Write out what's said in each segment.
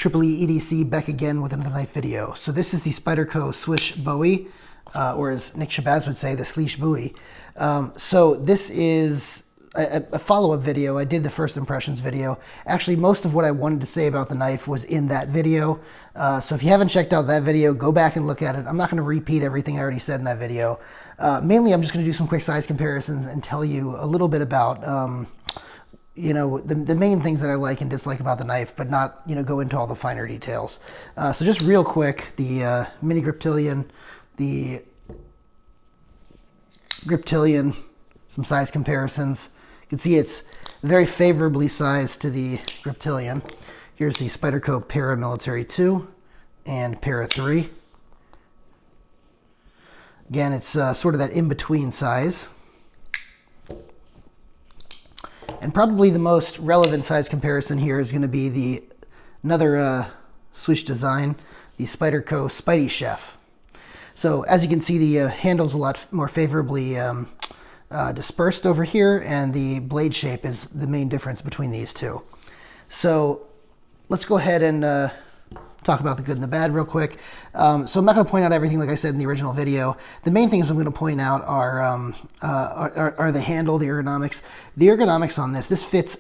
Triple E EDC back again with another knife video. So this is the Spyderco Slyz Bowie, or as Nick Shabazz would say, the Slyz Bowie. So this is a follow-up video. I did the first impressions video. Actually, most of what I wanted to say about the knife was in that video. So if you haven't checked out that video, go back and look at it. I'm not going to repeat everything I already said in that video. Mainly, I'm just going to do some quick size comparisons and tell you a little bit about you know, the main things that I like and dislike about the knife, but not, you know, go into all the finer details. So just real quick, the mini Griptilian, the Griptilian, some size comparisons. You can see it's very favorably sized to the Griptilian. Here's the Spyderco Para Military 2 and Para 3. Again, it's sort of that in-between size. And probably the most relevant size comparison here is going to be another Swiss design, the Spyderco Spidey Chef. So as you can see, the handle's a lot more favorably dispersed over here, and the blade shape is the main difference between these two. So let's go ahead and talk about the good and the bad real quick. So I'm not going to point out everything like I said in the original video. The main things I'm going to point out are the handle, the ergonomics. The ergonomics on this fits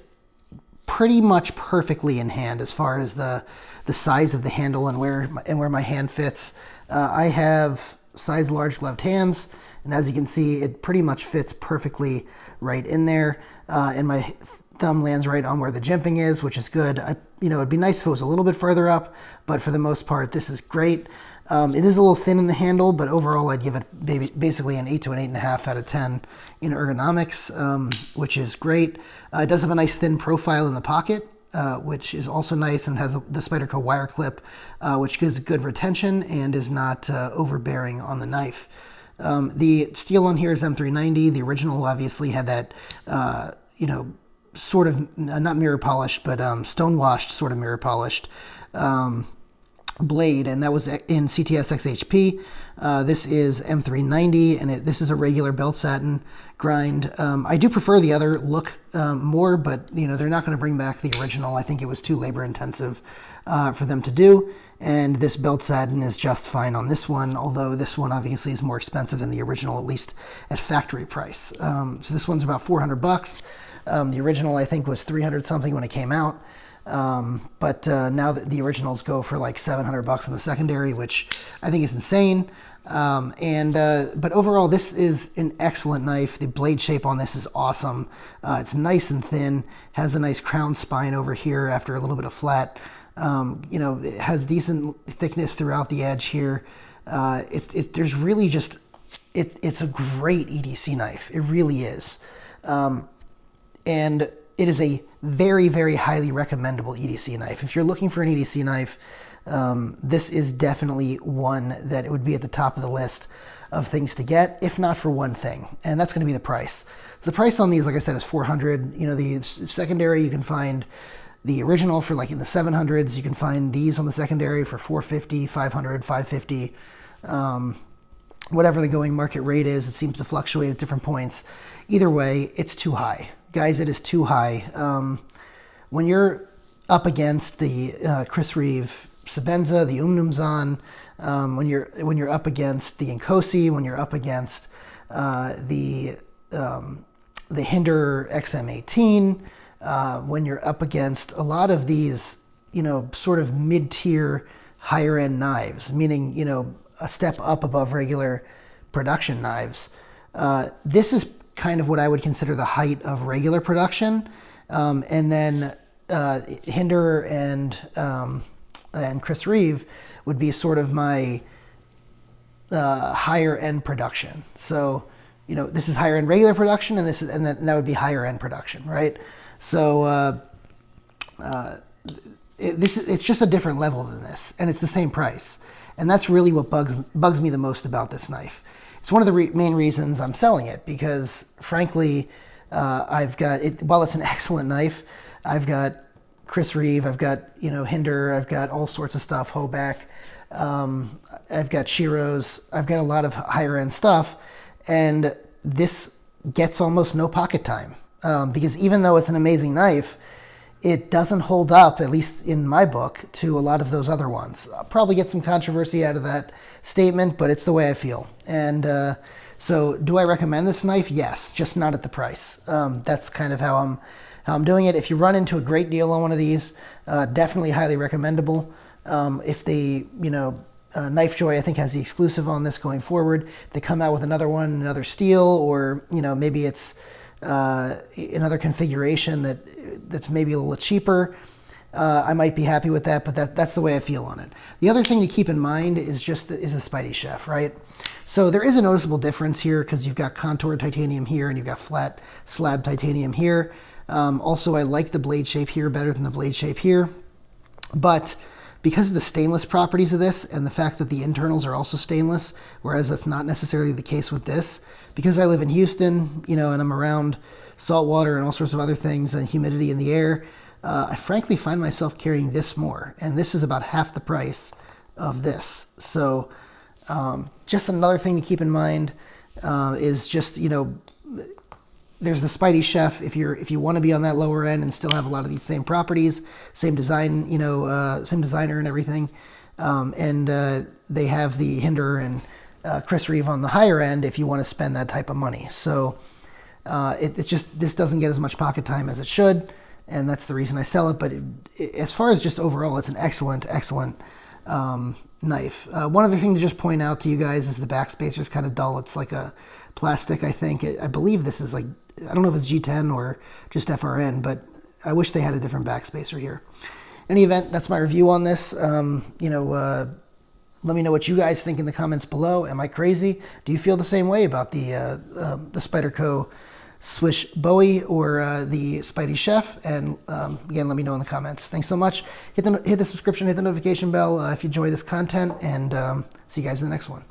pretty much perfectly in hand as far as the size of the handle and where my hand fits. I have size large gloved hands, and as you can see, it pretty much fits perfectly right in there. And my thumb lands right on where the jimping is, which is good. You know, it'd be nice if it was a little bit further up, but for the most part, this is great. It is a little thin in the handle, but overall, I'd give it basically an 8 to an 8.5 out of 10 in ergonomics, which is great. It does have a nice thin profile in the pocket, which is also nice, and has the Spyderco wire clip, which gives good retention and is not overbearing on the knife. The steel on here is M390. The original obviously had that, you know, sort of not mirror polished, but stone washed, sort of mirror polished blade, and that was in CTS-XHP. This is M390, and this is a regular belt satin grind. I do prefer the other look more, but you know, they're not going to bring back the original. I think it was too labor intensive for them to do, and this belt satin is just fine on this one, although this one obviously is more expensive than the original, at least at factory price. So this one's about 400 bucks. The original, I think, was 300 something when it came out. But now that the originals go for like 700 bucks in the secondary, which I think is insane. But overall, this is an excellent knife. The blade shape on this is awesome. It's nice and thin, has a nice crown spine over here after a little bit of flat. You know, it has decent thickness throughout the edge here. There's really just, it's a great EDC knife. It really is. And it is a very, very highly recommendable EDC knife. If you're looking for an EDC knife, this is definitely one that it would be at the top of the list of things to get, if not for one thing, and that's going to be the price. The price on these, like I said, is $400. You know, the secondary, you can find the original for like in the 700s. You can find these on the secondary for $450, $500, $550. Whatever the going market rate is, it seems to fluctuate at different points. Either way, it's too high. Guys, it is too high. When you're up against the Reeve Sebenza, the Umnumzaan, when you're up against the Inkosi, when you're up against the Endura XM18, when you're up against a lot of these, you know, sort of mid-tier, higher-end knives, meaning, you know, a step up above regular production knives, this is kind of what I would consider the height of regular production, and then Endura and Reeve would be sort of my higher end production. So, you know, this is higher end regular production, and that would be higher end production, right? So it's just a different level than this, and it's the same price, and that's really what bugs me the most about this knife. It's one of the main reasons I'm selling it, because frankly, I've got it. While it's an excellent knife, I've got Reeve, I've got, you know, Endura, I've got all sorts of stuff, Hoback, I've got Shiros, I've got a lot of higher end stuff, and this gets almost no pocket time, because even though it's an amazing knife, it doesn't hold up, at least in my book, to a lot of those other ones. I'll probably get some controversy out of that statement, but it's the way I feel. And so do I recommend this knife? Yes, just not at the price. That's kind of how I'm doing it. If you run into a great deal on one of these, definitely highly recommendable. If they, Knifejoy, I think, has the exclusive on this going forward. They come out with another one, another steel, or maybe it's another configuration that's maybe a little cheaper. I might be happy with that, but that's the way I feel on it. The other thing to keep in mind is the Spidey Chef, right? So there is a noticeable difference here because you've got contour titanium here and you've got flat slab titanium here. Also, I like the blade shape here better than the blade shape here, but because of the stainless properties of this and the fact that the internals are also stainless, whereas that's not necessarily the case with this, because I live in Houston, and I'm around salt water and all sorts of other things and humidity in the air, I frankly find myself carrying this more, and this is about half the price of this. So just another thing to keep in mind is just, there's the Spidey Chef if you want to be on that lower end and still have a lot of these same properties, same design, same designer and everything. And they have the Hinder and Chris Reeve on the higher end if you want to spend that type of money. So it's just, this doesn't get as much pocket time as it should, and that's the reason I sell it. But as far as just overall, it's an excellent knife. One other thing to just point out to you guys is the backspacer is kind of dull. It's like a plastic, I think. I believe this is like, I don't know if it's G10 or just FRN, but I wish they had a different backspacer here. In any event, that's my review on this. Let me know what you guys think in the comments below. Am I crazy? Do you feel the same way about the Spyderco Slyz Bowie or the Spidey Chef? And again, let me know in the comments. Thanks so much. Hit the subscription, hit the notification bell if you enjoy this content, and see you guys in the next one.